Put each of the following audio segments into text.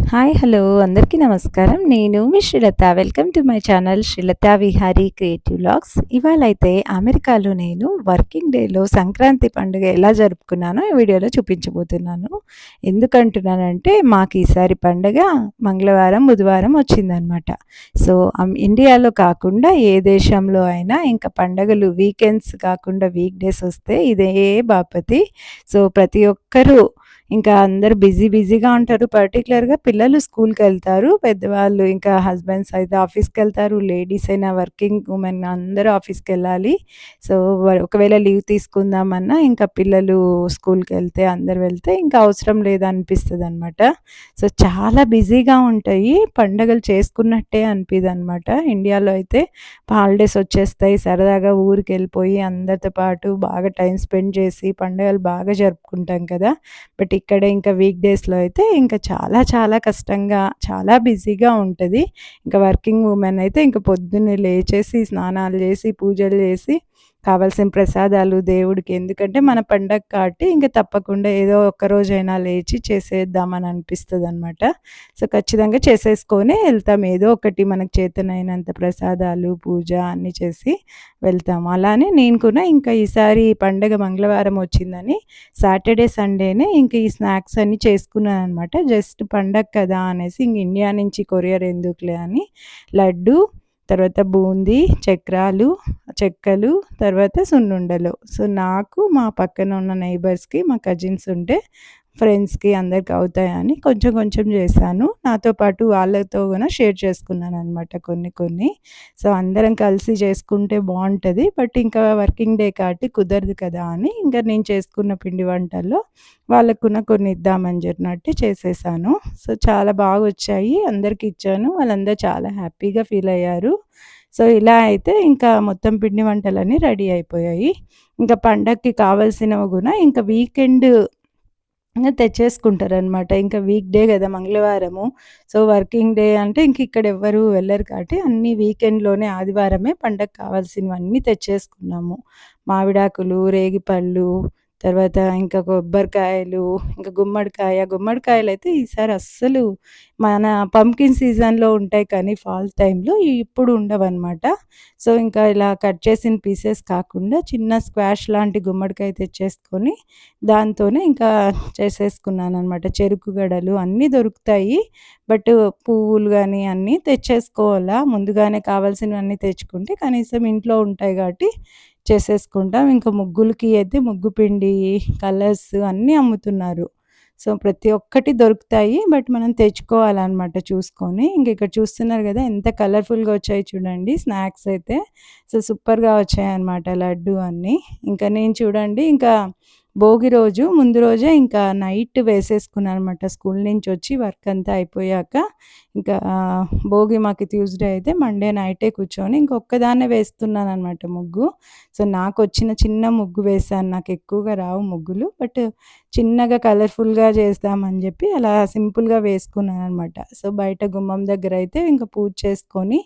Hi hello అందరికీ నమస్కారం. నేను మీ Srilatha. Welcome to my channel Srilatha Vihari creative vlogs. ఇవాళైతే అమెరికాలో నేను వర్కింగ్ డేలో సంక్రాంతి పండుగ ఎలా జరుపుకున్నానో ఈ వీడియోలో చూపించబోతున్నాను. ఎందుకంటున్నానంటే మాకు ఈసారి పండుగ మంగళవారం, బుధవారం వచ్చిందనమాట. సో ఇండియాలో కాకుండా ఏ దేశంలో అయినా ఇంకా పండుగలు వీకెండ్స్ కాకుండా వీక్ డేస్ వస్తే ఇదే బాపతి. సో ప్రతి ఒక్కరూ ఇంకా అందరూ బిజీగా ఉంటారు. పర్టిక్యులర్‌గా పిల్లలు స్కూల్‌కెళ్తారు. పెద్దవాళ్ళు ఇంకా హస్బెండ్స్ అయితే ఆఫీస్‌కెళ్తారు. లేడీస్ అయినా వర్కింగ్ వుమెన్ అందరూ ఆఫీస్‌కెళ్ళాలి. సో, ఒకవేళ లీవ్ తీసుకుందామన్నా ఇంకా పిల్లలు స్కూల్‌కెళ్తే అందరూ వెళ్తే ఇంకా అవసరం లేదనిపిస్తదనమాట. సో, చాలా బిజీగా ఉంటాయి. పండగలు చేసుకున్నట్టే అనిపియదనమాట. ఇండియాలో అయితే హాలిడేస్ వచ్చేస్తాయి. సరదాగా ఊరికెళ్ళిపోయి అందరితో పాటు బాగా టైమ్ స్పెండ్ చేసి పండుగలు బాగా జరుపుకుంటాం కదా! బట్ ఇక్కడ ఇంకా వీక్ డేస్‌లో అయితే ఇంకా చాలా కష్టంగా, చాలా బిజీగా ఉంటది. ఇంకా వర్కింగ్ వుమెన్ అయితే ఇంక పొద్దున్నే లేచేసి, స్నానాలు చేసి, పూజలు చేసి, కావాల్సిన ప్రసాదాలు దేవుడికి ఎందుకంటే మన పండగ కాబట్టి ఇంక తప్పకుండా ఏదో ఒక్క రోజైనా లేచి చేసేద్దామని అనిపిస్తదనమాట. సో, ఖచ్చితంగా చేసేసుకొనే ఎళ్తాం. ఏదో ఒకటి మనకు చేతనైనంత ప్రసాదాలు, పూజ అన్నీ చేసి వెళ్తాము. అలానే నేను కూడా ఇంకా ఈసారి పండగ మంగళవారం వచ్చిందని సాటర్డే, సండేనే ఇంక ఈ స్నాక్స్ అన్నీ చేసుకున్నాననమాట. జస్ట్ పండగ కదా అనేసి ఇంక ఇండియా నుంచి కొరియర్ ఎందుకులే అని లడ్డు, తర్వాత బూందీ, చక్రాలు, చెక్కలు, తర్వాత సున్నుండలు. సో, నాకు మా పక్కన ఉన్న నైబర్స్‌కి మా కజిన్స్ ఉంటే ఫ్రెండ్స్‌కి అందరికి అవుతాయని కొంచెం చేశాను. నాతో పాటు వాళ్ళతో గూడా షేర్ చేసుకున్నాననమాట కొన్ని. సో, అందరం కలిసి చేసుకుంటే బావుంటది. బట్ ఇంకా వర్కింగ్ డే కాబట్టి కుదరదు కదా అని ఇంకా నేను చేసుకున్న పిండి వంటల్లో వాళ్ళకి కూడా కొన్ని ఇద్దామని చెప్పినట్టు చేసేసాను. సో, చాలా బాగొచ్చాయి. అందరికి ఇచ్చాను. వాళ్ళందరూ చాలా హ్యాపీగా ఫీల్ అయ్యారు. సో, ఇలా అయితే ఇంకా మొత్తం పిండి వంటలన్నీ రెడీ అయిపోయాయి. ఇంకా పండగకి కావాల్సినవి గూడా ఇంకా వీకెండ్ తెచ్చేసుకుంటారనమాట. ఇంకా వీక్ డే గదా! మంగళవారము. సో, వర్కింగ్ డే అంటే ఇంక ఇక్కడ ఎవ్వరు వెళ్ళరు కాబట్టి అన్నీ వీకెండ్‌లోనే ఆదివారమే పండగకి కావాల్సినవన్నీ తెచ్చేసుకున్నాము. మామిడాకులు, రేగిపళ్ళు, తర్వాత ఇంకా కొబ్బరికాయలు, ఇంకా గుమ్మడికాయలైతే ఈసారి అస్సలు మన పంకిన్ సీజన్‌లో ఉంటాయి కానీ ఫాల్ టైమ్‌లో ఇప్పుడు ఉండవనమాట. సో, ఇంకా ఇలా కట్ చేసిన పీసెస్ కాకుండా చిన్న స్క్వాష్ లాంటి గుమ్మడికాయ తెచ్చేసుకొని దాంతోనే ఇంకా చేసేసుకున్నాననమాట. చెరుకు గడలు అన్నీ దొరుకుతాయి. బట్ పువ్వులు గానీ అన్నీ తెచ్చేసుకోవాలా. ముందుగానే కావాల్సినవన్నీ తెచ్చుకుంటే కనీసం ఇంట్లో ఉంటాయి కాబట్టి చేసేసుకుంటాం. ఇంకా ముగ్గులకి అయితే ముగ్గు పిండి, కలర్స్ అన్నీ అమ్ముతున్నారు. సో, ప్రతి ఒక్కటి దొరుకుతాయి. బట్ మనం తెచ్చుకోవాలనమాట చూసుకొని. ఇంక ఇక్కడ చూస్తున్నారు గదా! ఎంత కలర్‌ఫుల్‌గా వచ్చాయి చూడండి స్నాక్స్ అయితే. సో, సూపర్‌గా వచ్చాయన్నమాట లడ్డు అన్నీ. ఇంకా నేను చూడండి ఇంకా భోగి రోజు ముందు రోజే ఇంకా నైట్ వేసేసుకున్నాననమాట. స్కూల్ నుంచొచ్చి వర్క్ అంతా అయిపోయాక ఇంకా భోగి మాకు ట్యూస్‌డే అయితే మండే నైటే కూర్చొని ఇంకొక్కదాన్నే వేస్తున్నాననమాట ముగ్గు. సో, నాకొచ్చిన చిన్న ముగ్గు వేశాను. నాకెక్కువగా రావు ముగ్గులు. బట్ చిన్నగా కలర్‌ఫుల్‌గా చేద్దామని జెప్పి అలా సింపుల్‌గా వేసుకున్నాననమాట. సో, బయట గుమ్మం దగ్గరైతే ఇంక పూజ చేసుకొని,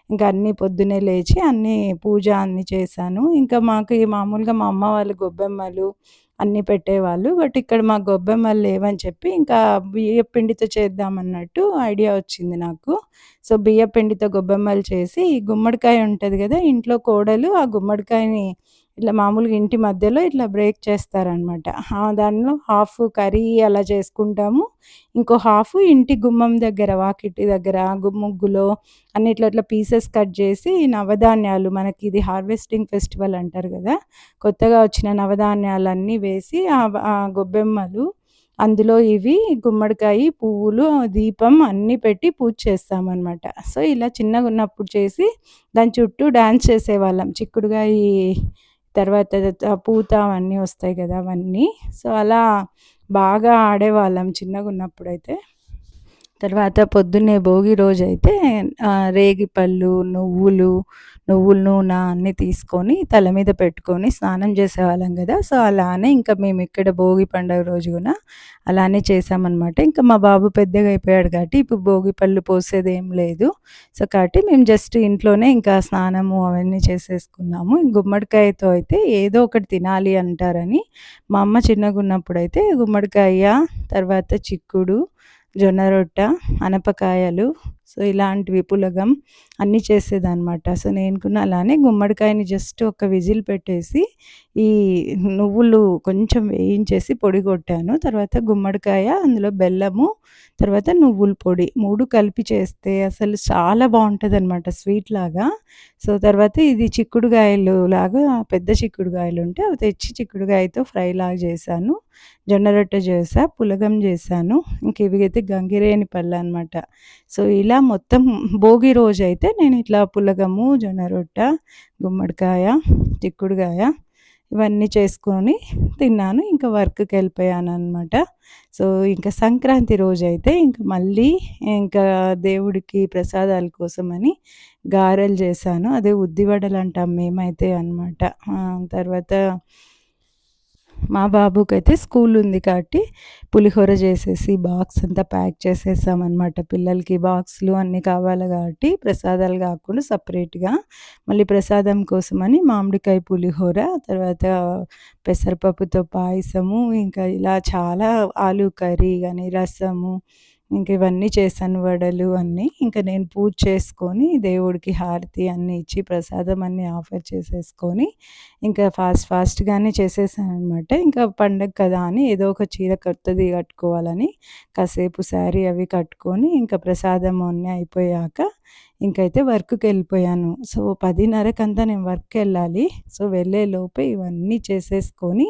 ఇంక అన్నీ పొద్దున్నే లేచి అన్నీ పూజ అన్నీ చేశాను. ఇంకా మాకు ఈ మామూలుగా మా అమ్మ వాళ్ళు గొబ్బెమ్మలు అన్నీ పెట్టేవాళ్ళు. బట్ ఇక్కడ మాకు గొబ్బెమ్మలు లేవని చెప్పి ఇంకా బియ్యపు పిండితో చేద్దామన్నట్టు ఐడియా వచ్చింది నాకు. సో, బియ్యపు పిండితో గొబ్బెమ్మలు చేసి ఈ గుమ్మడికాయ ఉంటది గదా! ఇంట్లో కోడలు ఆ గుమ్మడికాయని ఇట్లా మామూలుగా ఇంటి మధ్యలో ఇట్లా బ్రేక్ చేస్తారనమాట. దానిలో హాఫ్ కర్రీ అలా చేసుకుంటాము. ఇంకో హాఫ్ ఇంటి గుమ్మం దగ్గర వాకిటి దగ్గర ముగ్గులో అన్ని ఇట్లా పీసెస్ కట్ చేసి నవధాన్యాలు మనకి ఇది హార్వెస్టింగ్ ఫెస్టివల్ అంటారు గదా! కొత్తగా వచ్చిన నవధాన్యాలన్నీ వేసి ఆ గొబ్బెమ్మలు అందులో ఇవి గుమ్మడికాయ, పువ్వులు, దీపం అన్నీ పెట్టి పూజ చేస్తామనమాట. సో, ఇలా చిన్నగున్నప్పుడు చేసి దాని చుట్టూ డాన్స్ చేసేవాళ్ళం. చిక్కుడుగాయి తర్వాత పూత అవన్నీ వస్తాయి గదా! అవన్నీ. సో, అలా బాగా ఆడేవాళ్ళం చిన్నగున్నప్పుడైతే. తర్వాత పొద్దున్నే భోగి రోజైతే రేగిపళ్ళు, నువ్వుల నూనె అన్నీ తీసుకొని తల మీద పెట్టుకొని స్నానం చేసేవాళ్ళం గదా! సో, అలానే ఇంకా మేమిక్కడ భోగి పండుగ రోజున అలానే చేశామనమాట. ఇంకా మా బాబు పెద్దగా అయిపోయాడు కాబట్టి ఇప్పుడు భోగి పళ్ళు పోసేదేం లేదు. సో, కాబట్టి మేము జస్ట్ ఇంట్లోనే ఇంకా స్నానము అవన్నీ చేసేసుకున్నాము. గుమ్మడికాయతో అయితే ఏదో ఒకటి తినాలి అంటారని మా అమ్మ చిన్నగున్నప్పుడైతే గుమ్మడికాయ, తర్వాత చిక్కుడు జొన్న రొట్ట, అనపకాయలు, సో ఇలాంటివి పులగం అన్నీ చేసేదనమాట. సో నేను కూడా అలానే గుమ్మడికాయని జస్ట్ ఒక విజిల్ పెట్టేసి ఈ నువ్వులు కొంచెం వేయించేసి పొడి కొట్టాను. తర్వాత గుమ్మడికాయ, అందులో బెల్లము, తర్వాత నువ్వుల పొడి 3 కలిపి చేస్తే అసలు చాలా బావుంటదనమాట స్వీట్‌లాగా. సో తర్వాత ఇది చిక్కుడుగాయలు లాగా పెద్ద చిక్కుడుగాయలుంటే అవి తెచ్చి చిక్కుడుగాయతో ఫ్రైలాగా చేశాను. జొన్న రొట్టె చేశా, పులగం చేశాను. ఇంక ఇవైతే గంగిరేని పళ్ళనమాట. సో ఇలా మొత్తం భోగి రోజైతే నేను ఇట్లా పులగము, జొన్న రొట్టె, గుమ్మడికాయ, చిక్కుడుగాయ ఇవన్నీ చేసుకొని తిన్నాను. ఇంకా వర్క్‌కెళ్ళిపోయాననమాట. సో ఇంక సంక్రాంతి రోజైతే ఇంక మళ్ళీ ఇంకా దేవుడికి ప్రసాదాల కోసమని గారెలు చేశాను. అదే ఉద్దివడలంటాం మేమైతే అనమాట. తర్వాత మా బాబుకైతే స్కూల్ ఉంది కాబట్టి పులిహోర చేసేసి బాక్స్ అంతా ప్యాక్ చేసేసామనమాట. పిల్లలకి బాక్స్‌లు అన్నీ కావాలి కాబట్టి ప్రసాదాలు కాకుండా సపరేట్‌గా మళ్ళీ ప్రసాదం కోసమని మామిడికాయ పులిహోర, తర్వాత పెసరపప్పుతో పాయసము, ఇంకా ఇలా చాలా ఆలు కర్రీ గాని, రసము ఇంక ఇవన్నీ చేశాను. వడలు అన్నీ. ఇంక నేను పూజ చేసుకొని దేవుడికి హారతి అన్నీ ఇచ్చి ప్రసాదం అన్నీ ఆఫర్ చేసేసుకొని ఇంకా ఫాస్ట్‌గానే చేసేసాననమాట. ఇంకా పండగ కదా అని ఏదో ఒక చీర కొత్తది కట్టుకోవాలని కాసేపు శారీ అవి కట్టుకొని ఇంకా ప్రసాదం అన్నీ అయిపోయాక ఇంకైతే వర్క్‌కెళ్ళిపోయాను. సో 10:30కంతా నేను వర్క్‌కెళ్ళాలి. సో వెళ్ళేలోపే ఇవన్నీ చేసేసుకొని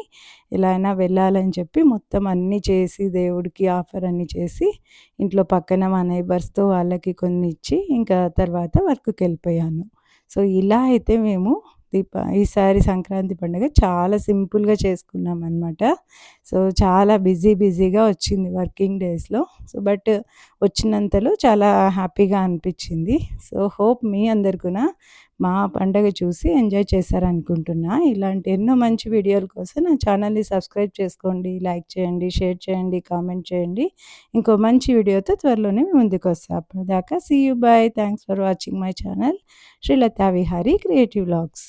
ఎలా అయినా వెళ్ళాలని చెప్పి మొత్తం అన్నీ చేసి దేవుడికి ఆఫర్ అన్నీ చేసి ఇంట్లో పక్కన మా నైబర్స్‌తో వాళ్ళకి కొన్ని ఇచ్చి ఇంకా తర్వాత వర్క్‌కెళ్ళిపోయాను. సో ఇలా అయితే మేము ఈసారి సంక్రాంతి పండుగ చాలా సింపుల్‌గా చేసుకున్నామనమాట. సో చాలా బిజీగా వచ్చింది వర్కింగ్ డేస్‌లో. సో బట్ వచ్చినంతలో చాలా హ్యాపీగా అనిపిచ్చింది. సో హోప్ మీ అందరు కూడా మా పండగ చూసి ఎంజాయ్ చేశారనుకుంటున్నా. ఇలాంటి ఎన్నో మంచి వీడియోల కోసం నా ఛానల్‌ని సబ్స్క్రైబ్ చేసుకోండి, లైక్ చేయండి, షేర్ చేయండి, కామెంట్ చేయండి. ఇంకో మంచి వీడియోతో త్వరలోనే మీ ముందుకొస్తా. అప్పటిదాకా see you. Bye. Thanks for watching my channel Srilatha Vihari creative vlogs.